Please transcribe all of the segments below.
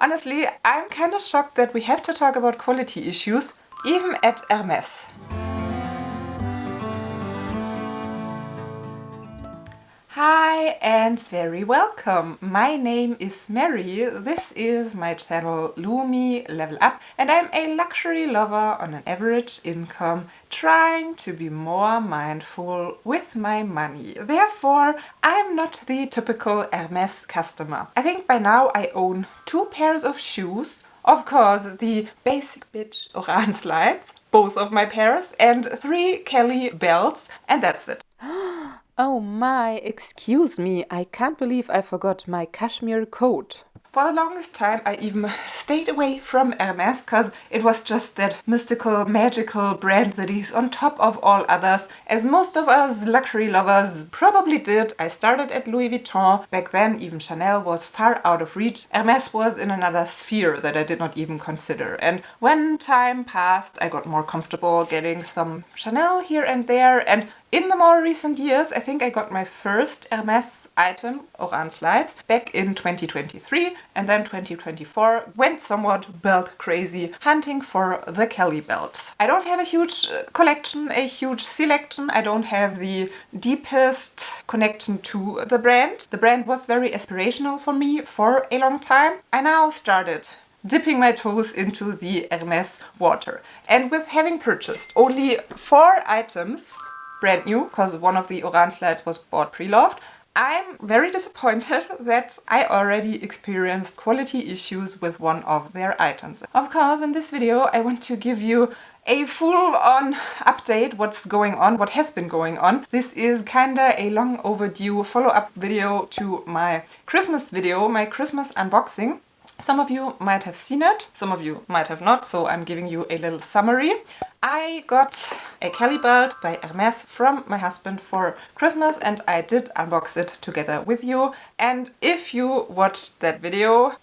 Honestly, I'm kind of shocked that we have to talk about quality issues, even at Hermès. Hi and very welcome! My name is Mary, this is my channel Lumi Level Up, and I'm a luxury lover on an average income trying to be more mindful with my money. Therefore, I'm not the typical Hermès customer. I think by now I own 2 pairs of shoes, of course the basic bitch Oran slides, both of my pairs, and 3 Kelly belts, and that's it. Oh my, excuse me, I can't believe I forgot my cashmere coat. For the longest time I even stayed away from Hermès because it was just that mystical, magical brand that is on top of all others. As most of us luxury lovers probably did, I started at Louis Vuitton. Back then even Chanel was far out of reach. Hermès was in another sphere that I did not even consider. And when time passed I got more comfortable getting some Chanel here and there, and in the more recent years, I think I got my first Hermès item, Oran slides, back in 2023, and then 2024 went somewhat belt crazy, hunting for the Kelly belts. I don't have a huge collection, a huge selection. I don't have the deepest connection to the brand. The brand was very aspirational for me for a long time. I now started dipping my toes into the Hermès water. And with having purchased only 4 items, brand new, because one of the Oran slides was bought pre-loved, I'm very disappointed that I already experienced quality issues with one of their items. Of course, in this video I want to give you a full-on update what's going on, what has been going on. This is kinda a long overdue follow-up video to my Christmas video, my Christmas unboxing. Some of you might have seen it, some of you might have not, so I'm giving you a little summary. I got a Kelly belt by Hermès from my husband for Christmas and I did unbox it together with you. And if you watched that video,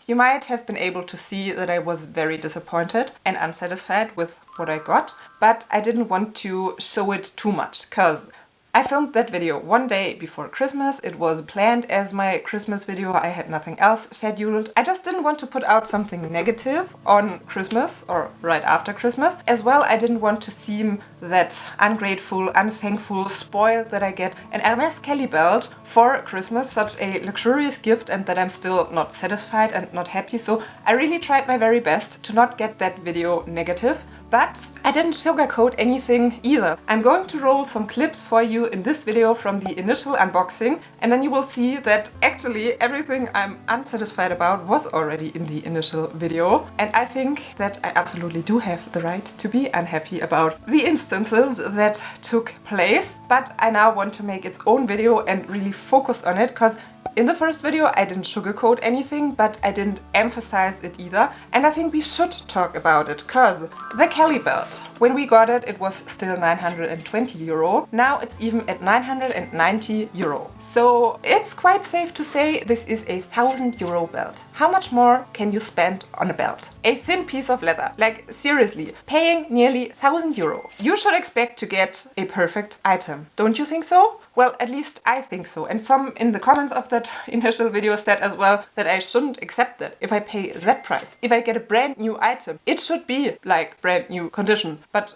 you might have been able to see that I was very disappointed and unsatisfied with what I got, but I didn't want to show it too much because I filmed that video one day before Christmas. It was planned as my Christmas video. I had nothing else scheduled. I just didn't want to put out something negative on Christmas or right after Christmas. As well, I didn't want to seem that ungrateful, unthankful, spoiled that I get an Hermès Kelly belt for Christmas, such a luxurious gift, and that I'm still not satisfied and not happy. So I really tried my very best to not get that video negative. But I didn't sugarcoat anything either. I'm going to roll some clips for you in this video from the initial unboxing, and then you will see that actually everything I'm unsatisfied about was already in the initial video. And I think that I absolutely do have the right to be unhappy about the instances that took place. But I now want to make its own video and really focus on it, because in the first video I didn't sugarcoat anything, but I didn't emphasize it either, and I think we should talk about it, cause the Kelly belt, when we got it, it was still 920 euro. Now it's even at 990 euro. So it's quite safe to say this is a 1,000 euro belt. How much more can you spend on a belt? A thin piece of leather. Like seriously, paying nearly 1,000 euro. You should expect to get a perfect item. Don't you think so? Well, at least I think so. And some in the comments of that initial video said as well that I shouldn't accept that if I pay that price. If I get a brand new item, it should be like brand new condition. But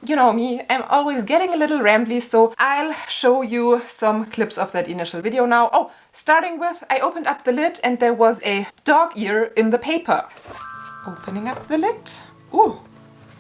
you know me, I'm always getting a little rambly, so I'll show you some clips of that initial video now. Oh, starting with, I opened up the lid and there was a dog ear in the paper. Opening up the lid. Ooh.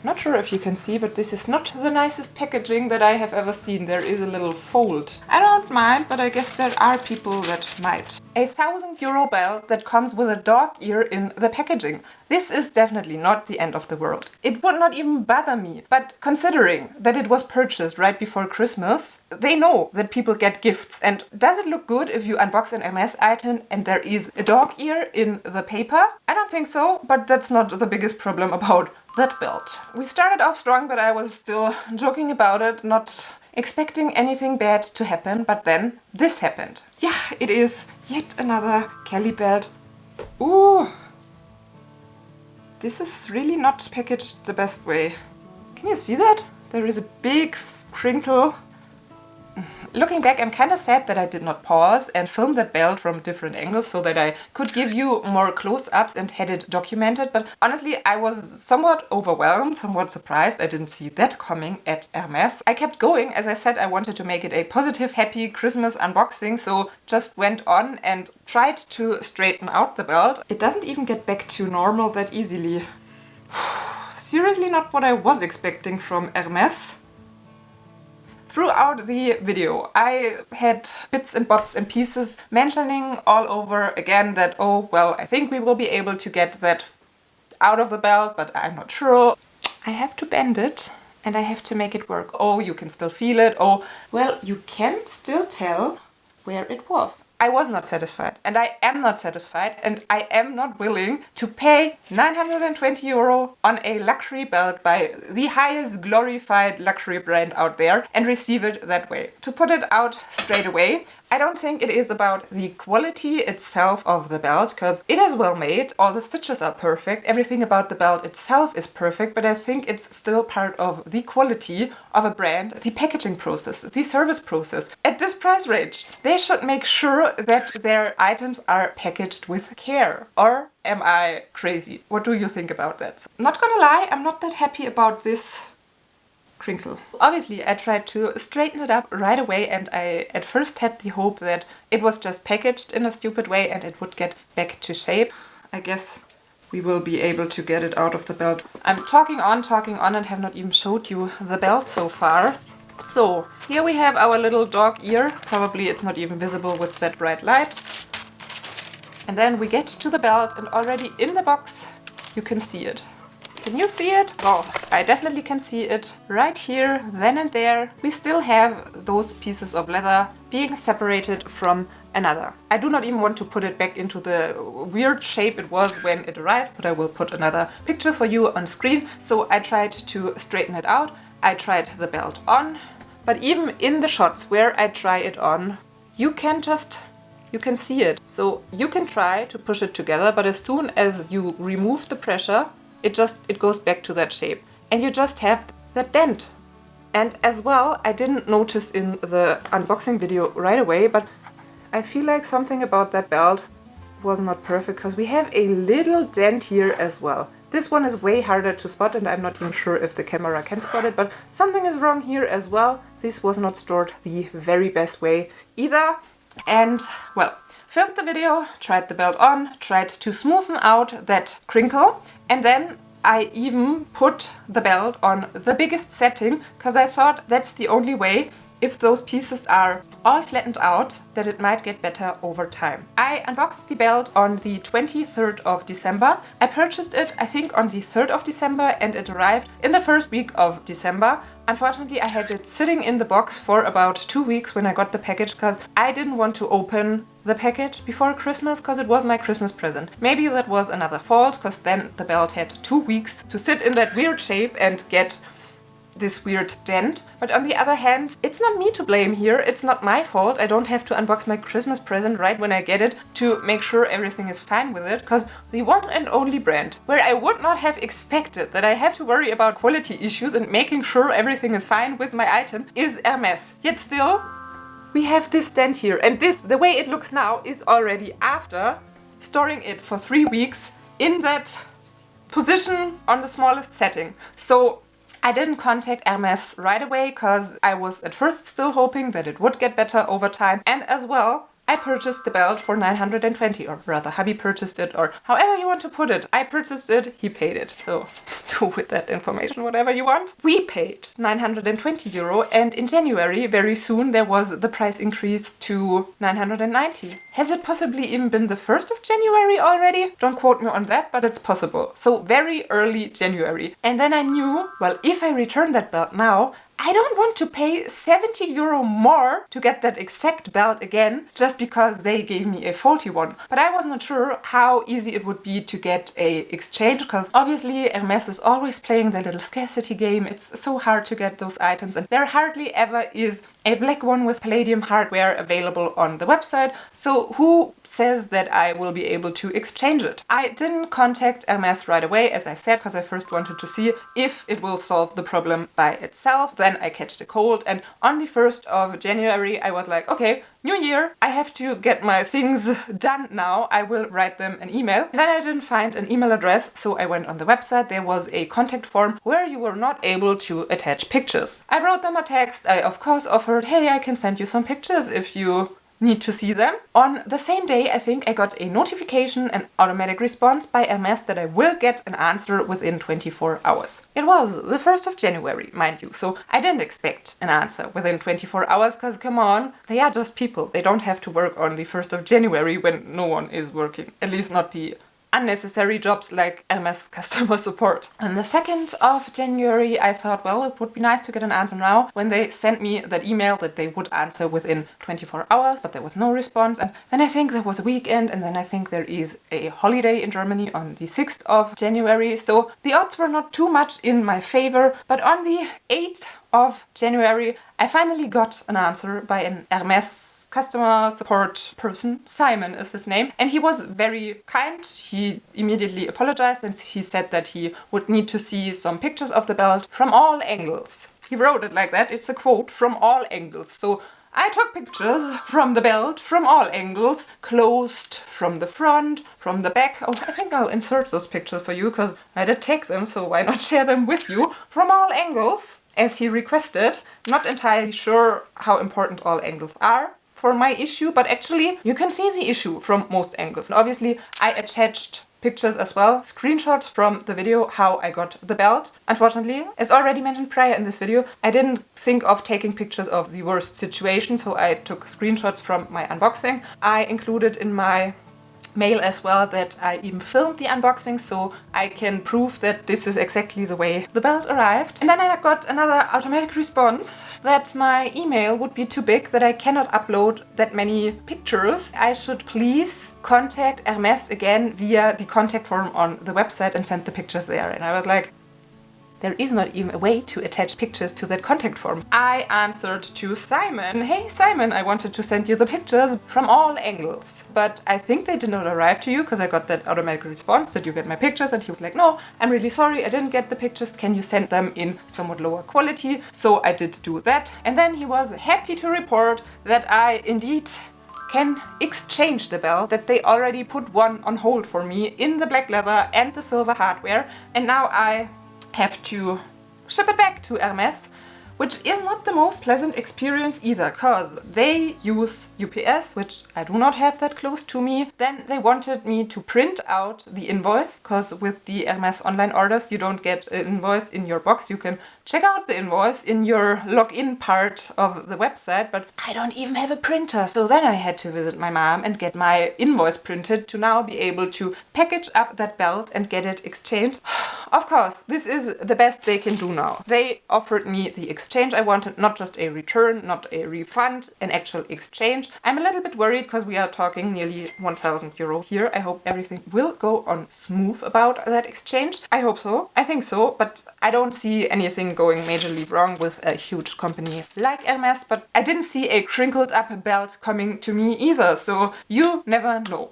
Not sure if you can see, but this is not the nicest packaging that I have ever seen. There is a little fold. I don't mind, but I guess there are people that might. A 1,000 euro belt that comes with a dog ear in the packaging. This is definitely not the end of the world. It would not even bother me, but considering that it was purchased right before Christmas, they know that people get gifts. And does it look good if you unbox an Hermès item and there is a dog ear in the paper? I don't think so, but that's not the biggest problem about that belt. We started off strong, but I was still joking about it, not expecting anything bad to happen, but then this happened. Yeah, it is yet another Kelly belt. Ooh! This is really not packaged the best way. Can you see that? There is a big crinkle. Looking back, I'm kind of sad that I did not pause and film that belt from different angles so that I could give you more close-ups and had it documented, but honestly I was somewhat overwhelmed, somewhat surprised. I didn't see that coming at Hermès. I kept going. As I said, I wanted to make it a positive, happy Christmas unboxing, so just went on and tried to straighten out the belt. It doesn't even get back to normal that easily. Seriously not what I was expecting from Hermès. Throughout the video, I had bits and bobs and pieces mentioning all over again that, oh, well, I think we will be able to get that out of the belt, but I'm not sure. I have to bend it and I have to make it work. Oh, you can still feel it. Oh, well, you can still tell where it was. I was not satisfied, and I am not satisfied, and I am not willing to pay 920 euro on a luxury belt by the highest glorified luxury brand out there and receive it that way. To put it out straight away, I don't think it is about the quality itself of the belt, because it is well made, all the stitches are perfect, everything about the belt itself is perfect, but I think it's still part of the quality of a brand, the packaging process, the service process. At this price range, they should make sure that their items are packaged with care. Or am I crazy? What do you think about that? Not gonna lie, I'm not that happy about this crinkle. Obviously, I tried to straighten it up right away, and I at first had the hope that it was just packaged in a stupid way and it would get back to shape. I guess we will be able to get it out of the belt. I'm talking on and have not even showed you the belt so far. So here we have our little dog ear. Probably it's not even visible with that bright light. And then we get to the belt, and already in the box you can see it. Can you see it? Oh, I definitely can see it right here, then and there. We still have those pieces of leather being separated from another. I do not even want to put it back into the weird shape it was when it arrived, but I will put another picture for you on screen. So I tried to straighten it out. I tried the belt on, but even in the shots where I try it on, you can see it. So you can try to push it together, but as soon as you remove the pressure, it goes back to that shape. And you just have that dent. And as well, I didn't notice in the unboxing video right away, but I feel like something about that belt was not perfect, because we have a little dent here as well. This one is way harder to spot, and I'm not even sure if the camera can spot it, but something is wrong here as well. This was not stored the very best way either. And, well, filmed the video, tried the belt on, tried to smoothen out that crinkle, and then I even put the belt on the biggest setting, because I thought that's the only way, if those pieces are all flattened out, that it might get better over time. I unboxed the belt on the 23rd of December. I purchased it, I think, on the 3rd of December, and it arrived in the first week of December. Unfortunately, I had it sitting in the box for about 2 weeks when I got the package, because I didn't want to open the package before Christmas, because it was my Christmas present. Maybe that was another fault, because then the belt had 2 weeks to sit in that weird shape and get this weird dent. But on the other hand, it's not me to blame here, it's not my fault. I don't have to unbox my Christmas present right when I get it to make sure everything is fine with it, because the one and only brand where I would not have expected that I have to worry about quality issues and making sure everything is fine with my item is Hermès. Yet still, we have this dent here, and this, the way it looks now, is already after storing it for 3 weeks in that position on the smallest setting. So I didn't contact Hermès right away, because I was at first still hoping that it would get better over time. And as well, I purchased the belt for 920, or rather hubby purchased it, or however you want to put it. I purchased it, he paid it. So do with that information whatever you want. We paid 920 euro, and in January, very soon, there was the price increase to 990. Has it possibly even been the 1st of January already? Don't quote me on that, but it's possible. So very early January. And then I knew, well, if I return that belt now, I don't want to pay 70 euro more to get that exact belt again, just because they gave me a faulty one. But I was not sure how easy it would be to get a exchange, because obviously Hermès is always playing their little scarcity game. It's so hard to get those items, and there hardly ever is a black one with palladium hardware available on the website. So who says that I will be able to exchange it? I didn't contact Hermès right away, as I said, because I first wanted to see if it will solve the problem by itself. then I catched a cold, and on the 1st of January I was like, okay, new year, I have to get my things done now. I will write them an email. And then I didn't find an email address, so I went on the website. There was a contact form where you were not able to attach pictures. I wrote them a text. I of course offered, hey, I can send you some pictures if you need to see them. On the same day, I think I got a notification, an automatic response by Hermès that I will get an answer within 24 hours. It was the 1st of January, mind you, so I didn't expect an answer within 24 hours, because come on, they are just people. They don't have to work on the 1st of January when no one is working, at least not the unnecessary jobs like Hermès customer support. On the 2nd of January, I thought, well, it would be nice to get an answer now, when they sent me that email that they would answer within 24 hours, but there was no response. And then I think there was a weekend, and then I think there is a holiday in Germany on the 6th of January. So the odds were not too much in my favor, but on the 8th of January, I finally got an answer by an Hermès customer support person. Simon is his name, and he was very kind. He immediately apologized and he said that he would need to see some pictures of the belt from all angles. He wrote it like that. It's a quote, from all angles. So I took pictures from the belt from all angles, closed, from the front, from the back. Oh, I think I'll insert those pictures for you because I did take them, so why not share them with you? From all angles, as he requested. Not entirely sure how important all angles are for my issue, but actually you can see the issue from most angles. And obviously I attached pictures as well, screenshots from the video how I got the belt. Unfortunately, as already mentioned prior in this video, I didn't think of taking pictures of the worst situation, so I took screenshots from my unboxing. I included in my mail as well that I even filmed the unboxing, so I can prove that this is exactly the way the belt arrived. And then I got another automatic response that my email would be too big, that I cannot upload that many pictures. I should please contact Hermès again via the contact form on the website and send the pictures there. And I was like, there is not even a way to attach pictures to that contact form. I answered to Simon, hey Simon, I wanted to send you the pictures from all angles, but I think they did not arrive to you because I got that automatic response that you get my pictures, and he was like, no, I'm really sorry, I didn't get the pictures, can you send them in somewhat lower quality? So I did do that, and then he was happy to report that I indeed can exchange the belt, that they already put one on hold for me in the black leather and the silver hardware, and now I have to ship it back to Hermès, which is not the most pleasant experience either, cause they use UPS, which I do not have that close to me. Then they wanted me to print out the invoice, cause with the Hermès online orders you don't get an invoice in your box. You can check out the invoice in your login part of the website, but I don't even have a printer. So then I had to visit my mom and get my invoice printed to now be able to package up that belt and get it exchanged. Of course, this is the best they can do now. They offered me the exchange I wanted, not just a return, not a refund, an actual exchange. I'm a little bit worried because we are talking nearly 1,000 euro here. I hope everything will go on smooth about that exchange. I hope so. I think so, but I don't see anything going majorly wrong with a huge company like Hermès, but I didn't see a crinkled up belt coming to me either, so you never know.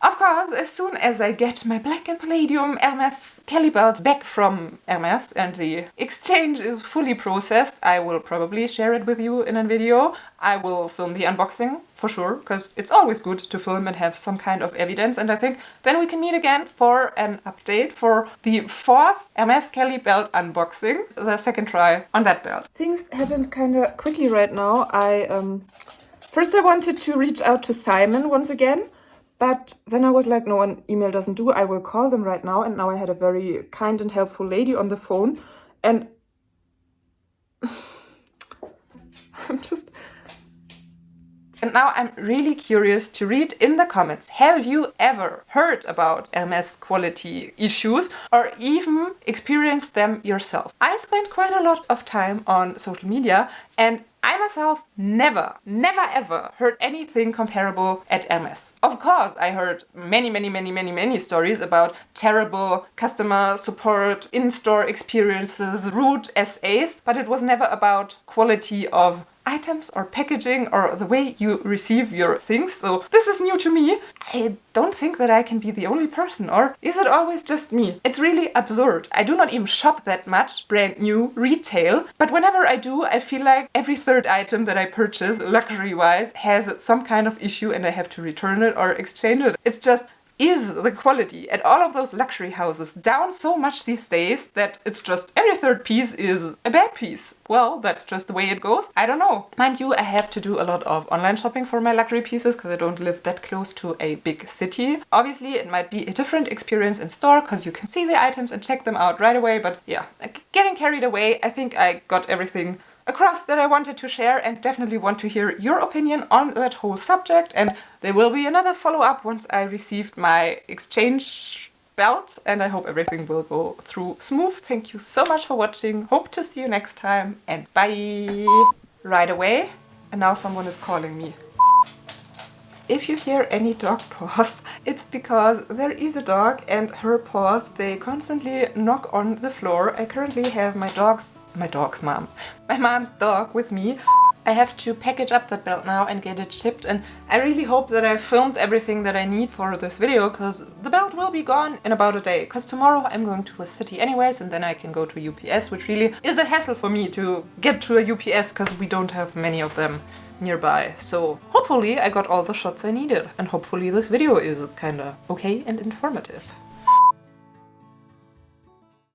Of course, as soon as I get my black and palladium Hermès Kelly belt back from Hermès and the exchange is fully processed, I will probably share it with you in a video. I will film the unboxing for sure, because it's always good to film and have some kind of evidence, and I think then we can meet again for an update for the 4th Hermès Kelly belt unboxing, the second try on that belt. Things happened kind of quickly right now. First I wanted to reach out to Simon once again, but then I was like, no, an email doesn't do. I will call them right now. And now I had a very kind and helpful lady on the phone. And And now I'm really curious to read in the comments, have you ever heard about Hermès quality issues or even experienced them yourself? I spent quite a lot of time on social media and I myself never ever heard anything comparable at Hermès. Of course, I heard many stories about terrible customer support, in-store experiences, rude SAs, but it was never about quality of items or packaging or the way you receive your things. So this is new to me. I don't think that I can be the only person, or is it always just me? It's really absurd. I do not even shop that much brand new retail, but whenever I do, I feel like every third item that I purchase, luxury-wise, has some kind of issue and I have to return it or exchange it. It's just, is the quality at all of those luxury houses down so much these days that it's just every third piece is a bad piece? Well, that's just the way it goes. I don't know. Mind you, I have to do a lot of online shopping for my luxury pieces because I don't live that close to a big city. Obviously, it might be a different experience in store because you can see the items and check them out right away. But yeah, getting carried away, I think I got everything across that I wanted to share, and definitely want to hear your opinion on that whole subject. And there will be another follow-up once I received my exchange belt, and I hope everything will go through smooth. Thank you so much for watching. Hope to see you next time, and bye! Right away. And now someone is calling me. If you hear any dog paws, it's because there is a dog and her paws, they constantly knock on the floor. I currently have my mom's dog with me. I have to package up that belt now and get it shipped, and I really hope that I filmed everything that I need for this video, because the belt will be gone in about a day, because tomorrow I'm going to the city anyways, and then I can go to UPS, which really is a hassle for me to get to a UPS because we don't have many of them nearby. So hopefully I got all the shots I needed, and hopefully this video is kinda okay and informative.